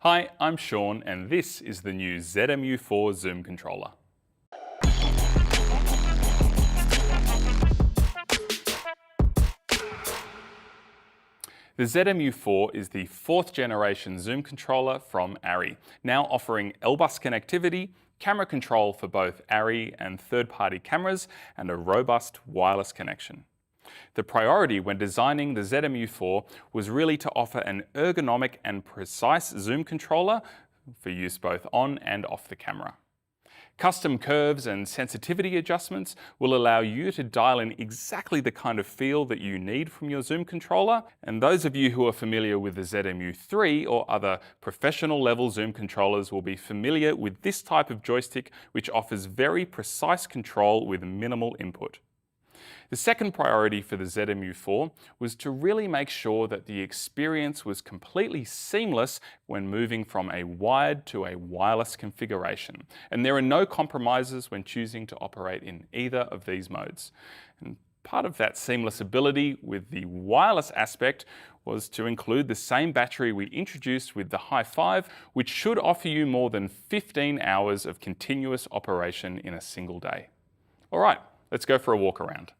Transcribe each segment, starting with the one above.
Hi, I'm Sean and this is the new ZMU-4 Zoom controller. The ZMU-4 is the 4th generation Zoom controller from ARRI, now offering LBUS connectivity, camera control for both ARRI and third-party cameras, and a robust wireless connection. The priority when designing the ZMU-4 was really to offer an ergonomic and precise Zoom controller for use both on and off the camera. Custom curves and sensitivity adjustments will allow you to dial in exactly the kind of feel that you need from your Zoom controller. And those of you who are familiar with the ZMU-3 or other professional level Zoom controllers will be familiar with this type of joystick, which offers very precise control with minimal input. The second priority for the ZMU-4 was to really make sure that the experience was completely seamless when moving from a wired to a wireless configuration. And there are no compromises when choosing to operate in either of these modes. And part of that seamless ability with the wireless aspect was to include the same battery we introduced with the Hi5, which should offer you more than 15 hours of continuous operation in a single day. All right, let's go for a walk around.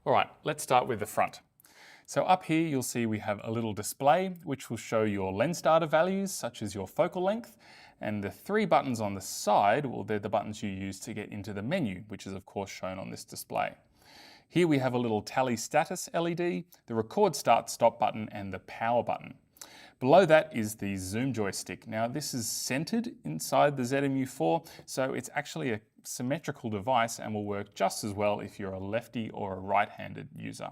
All right, let's start with the front. So up here you'll see we have a little display which will show your lens data values such as your focal length, and the 3 buttons on the side, well, they're the buttons you use to get into the menu, which is of course shown on this display. Here we have a little tally status LED, the record start stop button and the power button. Below that is the zoom joystick. Now this is centered inside the ZMU-4, so it's actually a symmetrical device and will work just as well if you're a lefty or a right-handed user.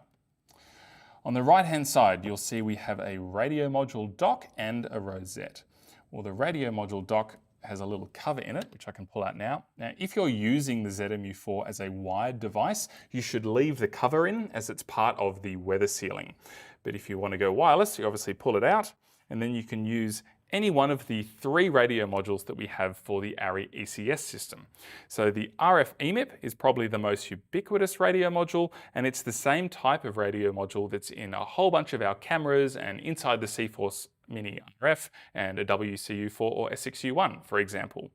On the right-hand side, you'll see we have a radio module dock and a rosette. Well, the radio module dock has a little cover in it, which I can pull out now. Now, if you're using the ZMU-4 as a wired device, you should leave the cover in as it's part of the weather sealing. But if you want to go wireless, you obviously pull it out, and then you can use any one of the 3 radio modules that we have for the ARRI ECS system. So the RF EMIP is probably the most ubiquitous radio module, and it's the same type of radio module that's in a whole bunch of our cameras and inside the C-Force Mini RF and a WCU-4 or SXU-1, for example.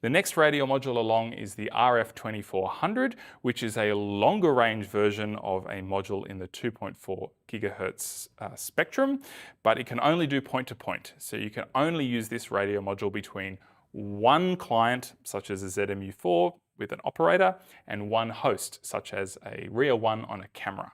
The next radio module along is the RF2400, which is a longer range version of a module in the 2.4 gigahertz spectrum, but it can only do point-to-point. So you can only use this radio module between one client, such as a ZMU-4 with an operator, and one host, such as a RIA 1 on a camera.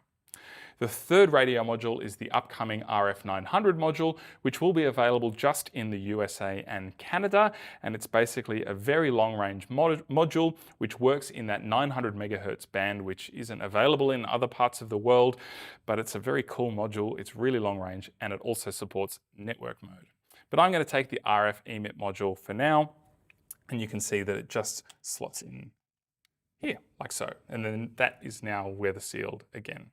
The third radio module is the upcoming RF900 module, which will be available just in the USA and Canada, and it's basically a very long-range module which works in that 900 megahertz band, which isn't available in other parts of the world, but it's a very cool module. It's really long range, and it also supports network mode. But I'm going to take the RF EMIP module for now, and you can see that it just slots in here, like so, and then that is now weather sealed again.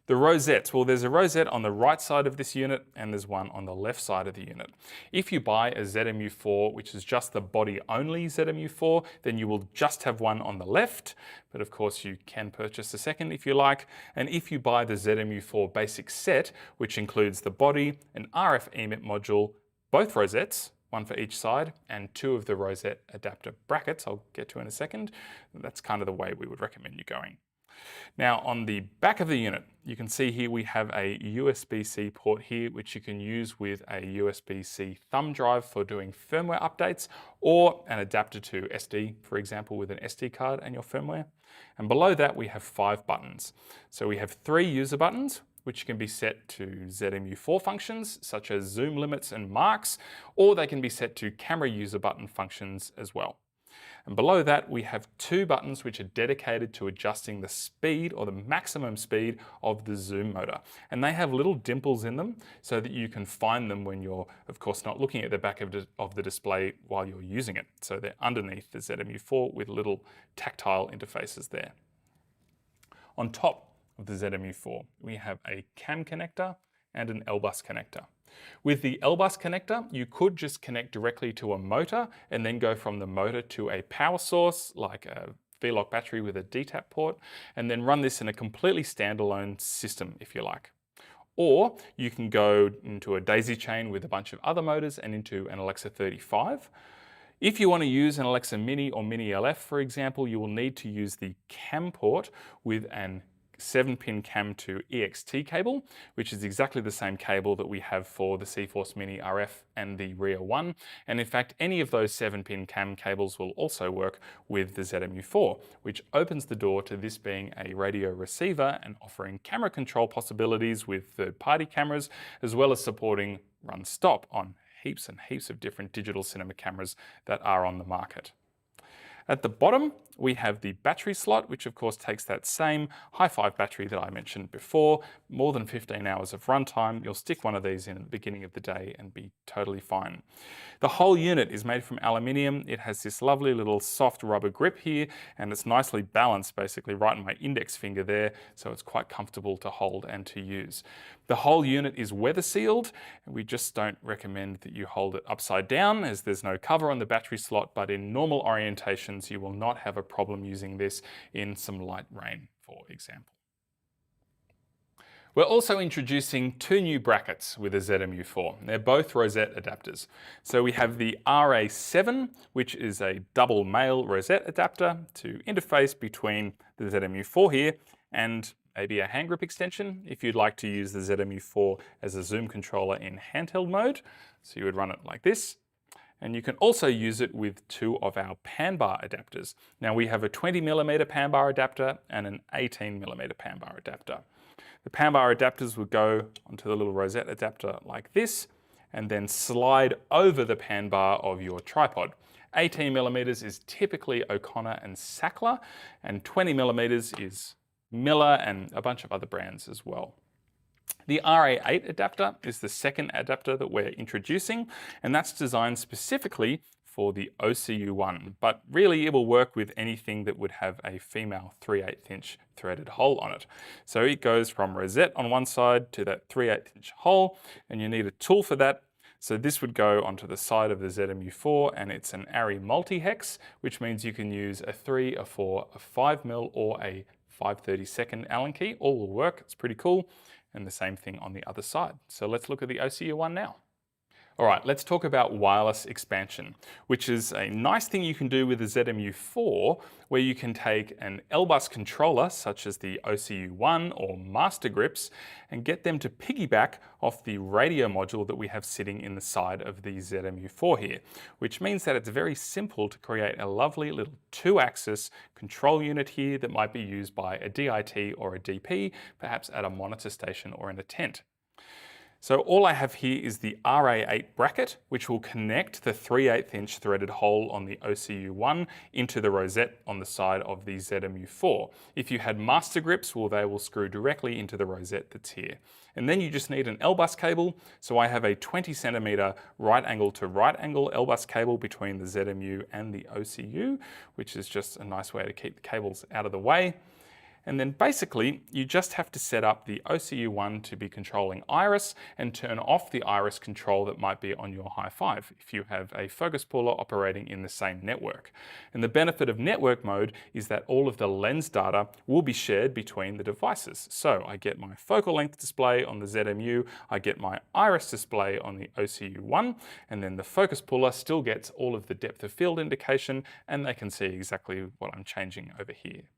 The rosettes, well, there's a rosette on the right side of this unit and there's one on the left side of the unit. If you buy a ZMU-4, which is just the body only ZMU-4, then you will just have one on the left, but of course you can purchase a second if you like. And if you buy the ZMU-4 basic set, which includes the body, an RF EMIP module, both rosettes, one for each side, and 2 of the rosette adapter brackets, I'll get to in a second, that's kind of the way we would recommend you going. Now on the back of the unit, you can see here we have a USB-C port here, which you can use with a USB-C thumb drive for doing firmware updates, or an adapter to SD, for example, with an SD card and your firmware. And below that we have 5 buttons. So we have 3 user buttons, which can be set to ZMU-4 functions, such as zoom limits and marks, or they can be set to camera user button functions as well. And below that, we have 2 buttons which are dedicated to adjusting the speed or the maximum speed of the zoom motor. And they have little dimples in them so that you can find them when you're, of course, not looking at the back of the display while you're using it. So they're underneath the ZMU-4 with little tactile interfaces there. On top of the ZMU-4, we have a CAM connector and an LBUS connector. With the LBUS connector, you could just connect directly to a motor and then go from the motor to a power source like a V-Lock battery with a DTAP port, and then run this in a completely standalone system if you like. Or you can go into a daisy chain with a bunch of other motors and into an Alexa 35. If you want to use an Alexa Mini or Mini LF, for example, you will need to use the CAM port with an 7-pin CAM to EXT cable, which is exactly the same cable that we have for the C-Force Mini RF and the Ria 1. And in fact, any of those 7-pin CAM cables will also work with the ZMU-4, which opens the door to this being a radio receiver and offering camera control possibilities with third-party cameras, as well as supporting run-stop on heaps and heaps of different digital cinema cameras that are on the market. At the bottom, we have the battery slot, which of course takes that same Hi-5 battery that I mentioned before, more than 15 hours of runtime. You'll stick one of these in at the beginning of the day and be totally fine. The whole unit is made from aluminium. It has this lovely little soft rubber grip here, and it's nicely balanced basically right in my index finger there, so it's quite comfortable to hold and to use. The whole unit is weather sealed, and we just don't recommend that you hold it upside down as there's no cover on the battery slot, but in normal orientations you will not have a problem using this in some light rain, for example. We're also introducing 2 new brackets with the ZMU-4. They're both rosette adapters. So we have the RA7, which is a double male rosette adapter to interface between the ZMU-4 here and maybe a hand grip extension if you'd like to use the ZMU-4 as a zoom controller in handheld mode. So you would run it like this. And you can also use it with 2 of our pan bar adapters. Now we have a 20mm pan bar adapter and an 18mm pan bar adapter. The pan bar adapters would go onto the little rosette adapter like this and then slide over the pan bar of your tripod. 18mm is typically O'Connor and Sackler, and 20mm is Miller and a bunch of other brands as well. The RA8 adapter is the second adapter that we're introducing, and that's designed specifically for the OCU1, but really it will work with anything that would have a female 3/8" threaded hole on it. So it goes from rosette on one side to that 3/8" hole, and you need a tool for that. So this would go onto the side of the ZMU-4, and it's an ARRI multi-hex, which means you can use a 3, a 4, a 5mm or a 5/32 Allen key. All will work, it's pretty cool. And the same thing on the other side. So let's look at the OCU1 now. All right, let's talk about wireless expansion, which is a nice thing you can do with the ZMU-4, where you can take an LBUS controller, such as the OCU1 or Master Grips, and get them to piggyback off the radio module that we have sitting in the side of the ZMU-4 here, which means that it's very simple to create a lovely little 2-axis control unit here that might be used by a DIT or a DP, perhaps at a monitor station or in a tent. So all I have here is the RA8 bracket, which will connect the 3/8" threaded hole on the OCU1 into the rosette on the side of the ZMU-4. If you had Master Grips, well, they will screw directly into the rosette that's here. And then you just need an LBUS cable. So I have a 20cm right angle to right angle LBUS cable between the ZMU and the OCU, which is just a nice way to keep the cables out of the way. And then basically, you just have to set up the OCU1 to be controlling iris and turn off the iris control that might be on your Hi-5 if you have a focus puller operating in the same network. And the benefit of network mode is that all of the lens data will be shared between the devices. So I get my focal length display on the ZMU, I get my iris display on the OCU1, and then the focus puller still gets all of the depth of field indication, and they can see exactly what I'm changing over here.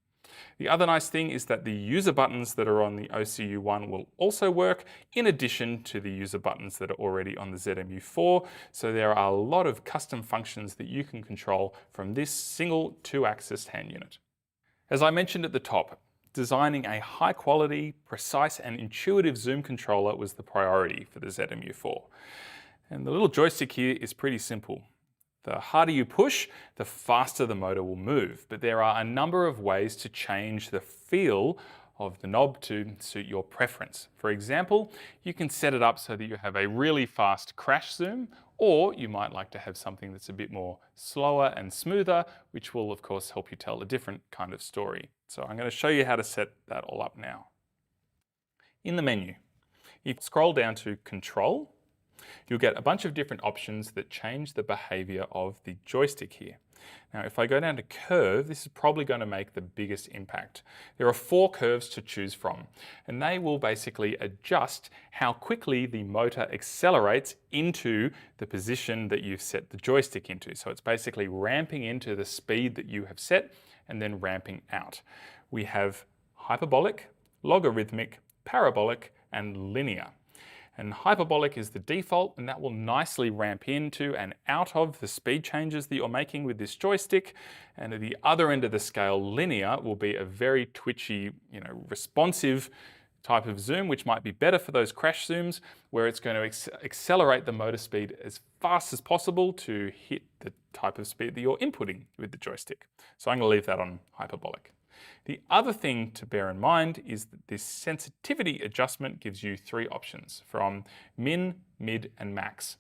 The other nice thing is that the user buttons that are on the OCU1 will also work in addition to the user buttons that are already on the ZMU-4. So there are a lot of custom functions that you can control from this single 2-axis hand unit. As I mentioned at the top, designing a high quality, precise and intuitive zoom controller was the priority for the ZMU-4. And the little joystick here is pretty simple. The harder you push, the faster the motor will move. But there are a number of ways to change the feel of the knob to suit your preference. For example, you can set it up so that you have a really fast crash zoom, or you might like to have something that's a bit more slower and smoother, which will of course help you tell a different kind of story. So I'm going to show you how to set that all up now. In the menu, you scroll down to Control, you'll get a bunch of different options that change the behavior of the joystick here. Now, if I go down to curve, this is probably going to make the biggest impact. There are 4 curves to choose from, and they will basically adjust how quickly the motor accelerates into the position that you've set the joystick into. So it's basically ramping into the speed that you have set and then ramping out. We have hyperbolic, logarithmic, parabolic, and linear. And hyperbolic is the default, and that will nicely ramp into and out of the speed changes that you're making with this joystick. And at the other end of the scale, linear will be a very twitchy, responsive type of zoom, which might be better for those crash zooms, where it's going to accelerate the motor speed as fast as possible to hit the type of speed that you're inputting with the joystick. So I'm going to leave that on hyperbolic. The other thing to bear in mind is that this sensitivity adjustment gives you 3 options from min, mid, and max.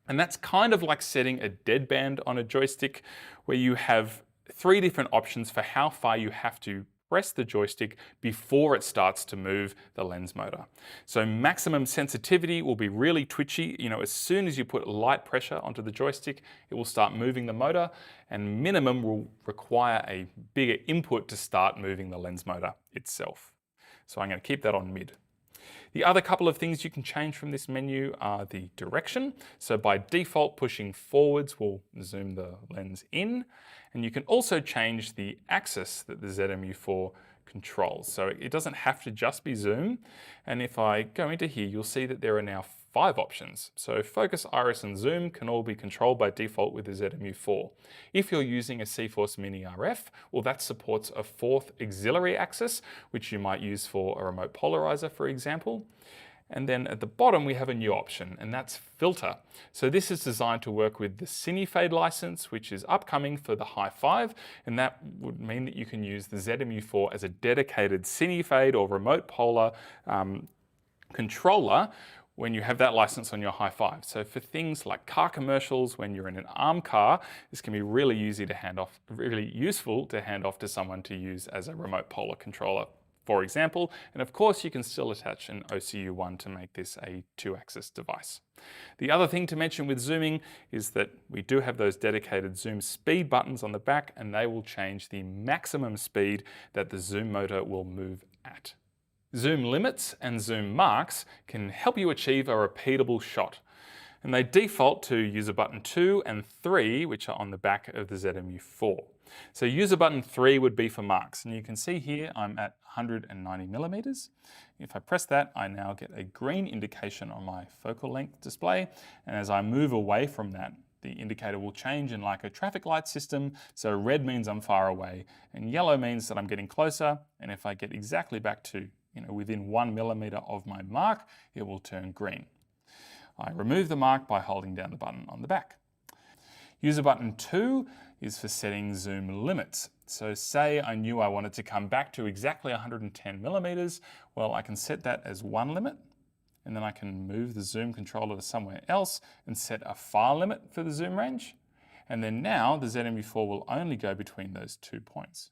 And that's kind of like setting a deadband on a joystick, where you have 3 different options for how far you have to press the joystick before it starts to move the lens motor. So maximum sensitivity will be really twitchy. As soon as you put light pressure onto the joystick, it will start moving the motor, and minimum will require a bigger input to start moving the lens motor itself. So I'm going to keep that on mid. The other couple of things you can change from this menu are the direction. So by default, pushing forwards will zoom the lens in. And you can also change the axis that the ZMU-4 controls. So it doesn't have to just be zoom. And if I go into here, you'll see that there are now 5 options. So focus, iris, and zoom can all be controlled by default with the ZMU-4. If you're using a CForce Mini RF, well, that supports a 4th auxiliary axis, which you might use for a remote polarizer, for example. And then at the bottom, we have a new option, and that's filter. So this is designed to work with the Cinefade license, which is upcoming for the Hi-5, and that would mean that you can use the ZMU-4 as a dedicated Cinefade or remote polar controller when you have that license on your Hi-5. So for things like car commercials, when you're in an ARM car, this can be really useful to hand off to someone to use as a remote polar controller, for example. And of course, you can still attach an OCU1 to make this a 2-axis device. The other thing to mention with zooming is that we do have those dedicated zoom speed buttons on the back, and they will change the maximum speed that the zoom motor will move at. Zoom limits and zoom marks can help you achieve a repeatable shot. And they default to user button 2 and 3, which are on the back of the ZMU-4. So user button 3 would be for marks, and you can see here I'm at 190 millimeters. If I press that, I now get a green indication on my focal length display, and as I move away from that, the indicator will change in like a traffic light system. So red means I'm far away, and yellow means that I'm getting closer, and if I get exactly back to within 1 millimeter of my mark, it will turn green. I remove the mark by holding down the button on the back. User button 2 is for setting zoom limits. So say I knew I wanted to come back to exactly 110 millimeters, well, I can set that as 1 limit, and then I can move the zoom controller to somewhere else and set a far limit for the zoom range. And then now the ZMU-4 will only go between those 2 points,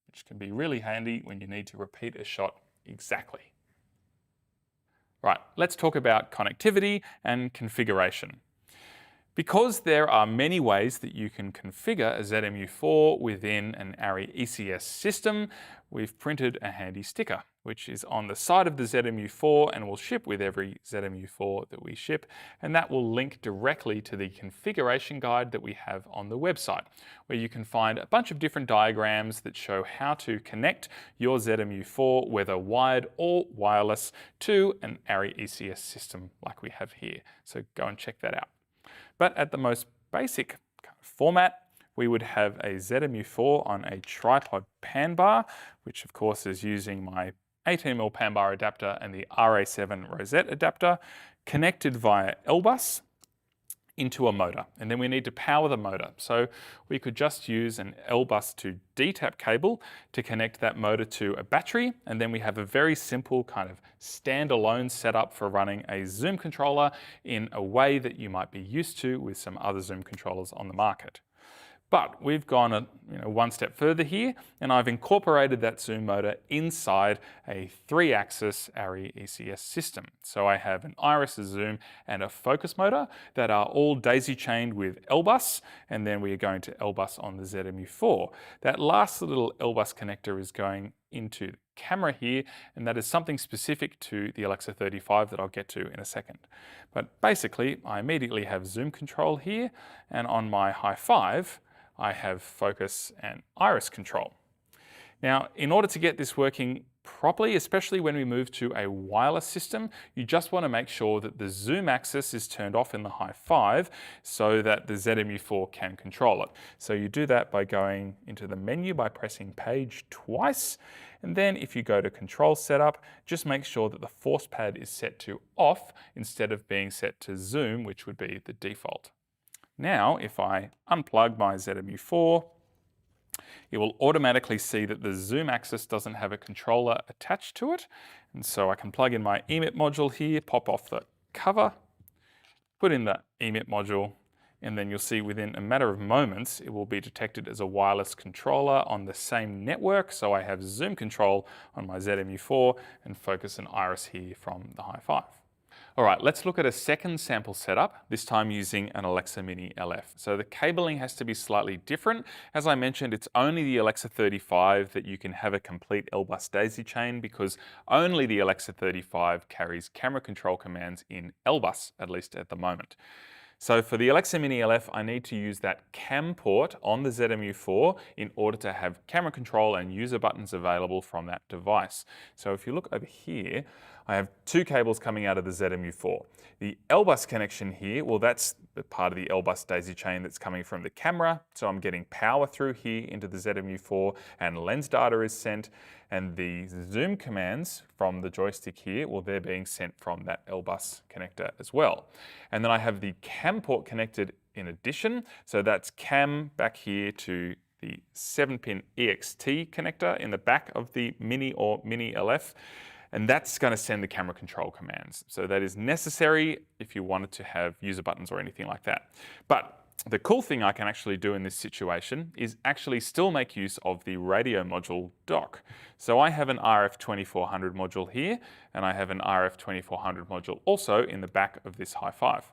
which can be really handy when you need to repeat a shot exactly. Right, let's talk about connectivity and configuration. Because there are many ways that you can configure a ZMU-4 within an ARRI ECS system, we've printed a handy sticker, which is on the side of the ZMU-4 and will ship with every ZMU-4 that we ship, and that will link directly to the configuration guide that we have on the website, where you can find a bunch of different diagrams that show how to connect your ZMU-4, whether wired or wireless, to an ARRI ECS system like we have here. So go and check that out. But at the most basic format, we would have a ZMU-4 on a tripod pan bar, which of course is using my 18mm pan bar adapter and the RA7 rosette adapter, connected via LBUS into a motor. And then we need to power the motor. So we could just use an LBUS to D-tap cable to connect that motor to a battery. And then we have a very simple kind of standalone setup for running a zoom controller in a way that you might be used to with some other zoom controllers on the market. But we've gone one step further here, and I've incorporated that zoom motor inside a 3-axis ARRI ECS system. So I have an iris, a zoom, and a focus motor that are all daisy-chained with LBUS, and then we are going to LBUS on the ZMU-4. That last little LBUS connector is going into the camera here, and that is something specific to the Alexa 35 that I'll get to in a second. But basically, I immediately have zoom control here, and on my high 5, I have focus and iris control. Now, in order to get this working properly, especially when we move to a wireless system, you just want to make sure that the zoom axis is turned off in the high 5 so that the ZMU-4 can control it. So you do that by going into the menu by pressing page twice, and then if you go to control setup, just make sure that the force pad is set to off instead of being set to zoom, which would be the default. Now, if I unplug my ZMU-4, it will automatically see that the zoom axis doesn't have a controller attached to it. And so I can plug in my emit module here, pop off the cover, put in the emit module, and then you'll see within a matter of moments, it will be detected as a wireless controller on the same network. So I have zoom control on my ZMU-4 and focus and iris here from the high 5. All right, let's look at a second sample setup, this time using an Alexa Mini LF. So the cabling has to be slightly different. As I mentioned, it's only the Alexa 35 that you can have a complete LBUS daisy chain because only the Alexa 35 carries camera control commands in LBUS, at least at the moment. So for the Alexa Mini LF, I need to use that cam port on the ZMU-4 in order to have camera control and user buttons available from that device. So if you look over here, I have 2 cables coming out of the ZMU-4. The LBUS connection here, well, that's the part of the LBUS daisy chain that's coming from the camera. So I'm getting power through here into the ZMU-4 and lens data is sent. And the zoom commands from the joystick here, well, they're being sent from that LBUS connector as well. And then I have the cam port connected in addition. So that's cam back here to the 7-pin EXT connector in the back of the Mini or Mini LF. And that's going to send the camera control commands. So that is necessary if you wanted to have user buttons or anything like that. But the cool thing I can actually do in this situation is actually still make use of the radio module dock. So I have an RF2400 module here, and I have an RF2400 module also in the back of this high 5.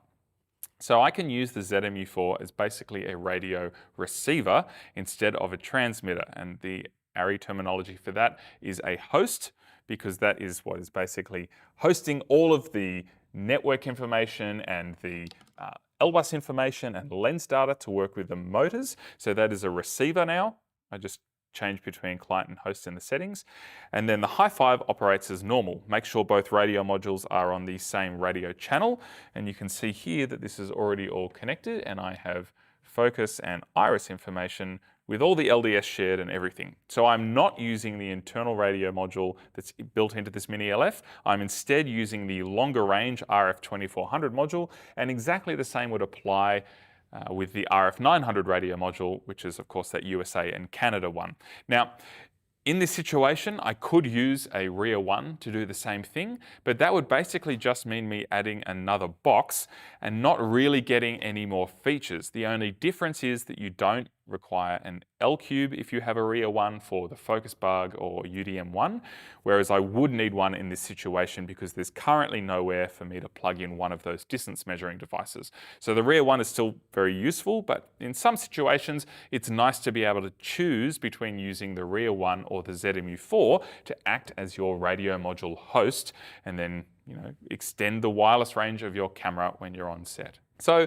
So I can use the ZMU-4 as basically a radio receiver instead of a transmitter. And the ARRI terminology for that is a host, because that is what is basically hosting all of the network information and the LBUS information and lens data to work with the motors. So that is a receiver now. I just change between client and host in the settings. And then the high 5 operates as normal. Make sure both radio modules are on the same radio channel. And you can see here that this is already all connected, and I have focus and iris information with all the LDS shared and everything. So I'm not using the internal radio module that's built into this Mini LF. I'm instead using the longer range RF2400 module, and exactly the same would apply with the RF900 radio module, which is of course that USA and Canada one. Now, in this situation, I could use a RIA 1 to do the same thing, but that would basically just mean me adding another box and not really getting any more features. The only difference is that you don't require an L-cube if you have a RIA 1 for the focus bug or UDM1, whereas I would need one in this situation because there's currently nowhere for me to plug in one of those distance measuring devices. So the RIA 1 is still very useful, but in some situations, it's nice to be able to choose between using the RIA 1 or the ZMU-4 to act as your radio module host and then extend the wireless range of your camera when you're on set. So,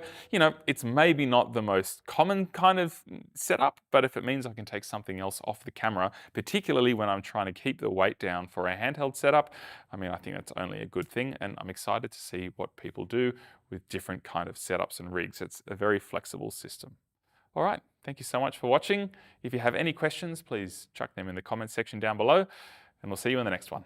it's maybe not the most common kind of setup, but if it means I can take something else off the camera, particularly when I'm trying to keep the weight down for a handheld setup, I think that's only a good thing, and I'm excited to see what people do with different kind of setups and rigs. It's a very flexible system. All right, thank you so much for watching. If you have any questions, please chuck them in the comments section down below, and we'll see you in the next one.